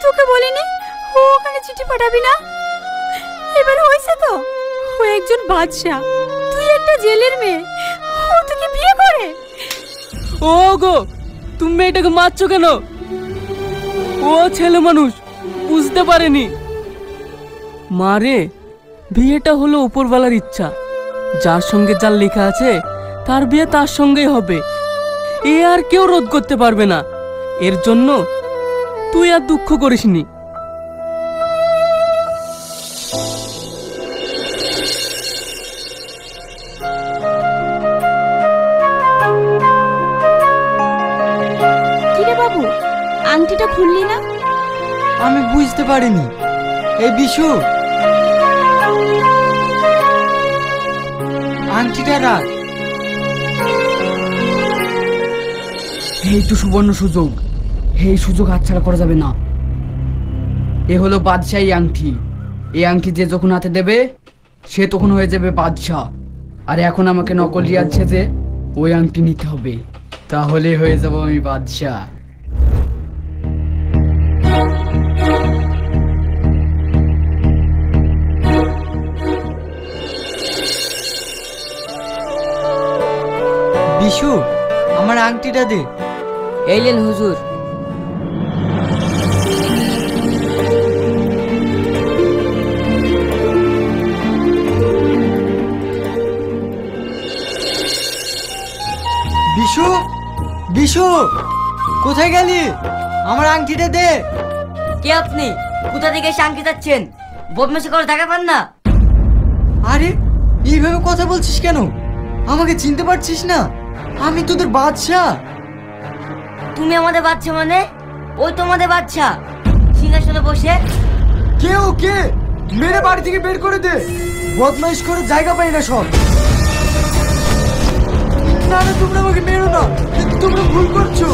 তোকে বলিনি ও ওখানে চিঠি পাঠাবি না? এবার হয়েছে তো, ও একজন বাদশা, তুই একটা জেলের মেয়ে, ও তোকে বিয়ে করে? ও গো, তুমি মেয়েটাকে মারছো কেন? ও ছেলে মানুষ, বুঝতে পারেনি। মারে, বিয়েটা হলো উপরওয়ালার ইচ্ছা। যার সঙ্গে যার লেখা আছে তার বিয়ে তার সঙ্গেই হবে, এ আর কেউ রোধ করতে পারবে না। এর জন্য তুই আর দুঃখ করিসনি। কিরে বাবু, আংটিটা খুললি না? আমি বুঝতে পারিনি। এই বিশু, আংটিটা রাখ। এই তো সুবর্ণ সুযোগ, এই সুযোগ হাতছাড়া করা যাবে না। এ হলো বাদশাহী আংটি। এই আংটি যে যখন হাতে দেবে সে তখন হয়ে যাবে বাদশাহ। আর এখন আমাকে নকল রিয়াজ সেজে ওই আংটি নিতে হবে, তাহলে হয়ে যাব আমি বাদশাহ। বিশু, আমার আংটিটা দে। এই লেন হুজুর। বিশু, বিশু, কোথায় গেলি? আমার আংটিটা দে। কে আপনি? কোথা থেকে এসে আংটি যাচ্ছেন? বদমাশি করে দেখা পান না? আরে, এইভাবে কথা বলছিস কেন? আমাকে চিনতে পারছিস না? আমি তোদের বাদশা। তুমি আমাদের বাচ্চা মানে? ওই তোমাদের বাচ্চা সিংহাসনে বসে। কে ও কে? মেরে বাড়ি থেকে বের করে দে। বদমাইশ করে জায়গা পাই না সব। না না, তোমরা আমাকে মেরো না, তোমরা ভুল করছো।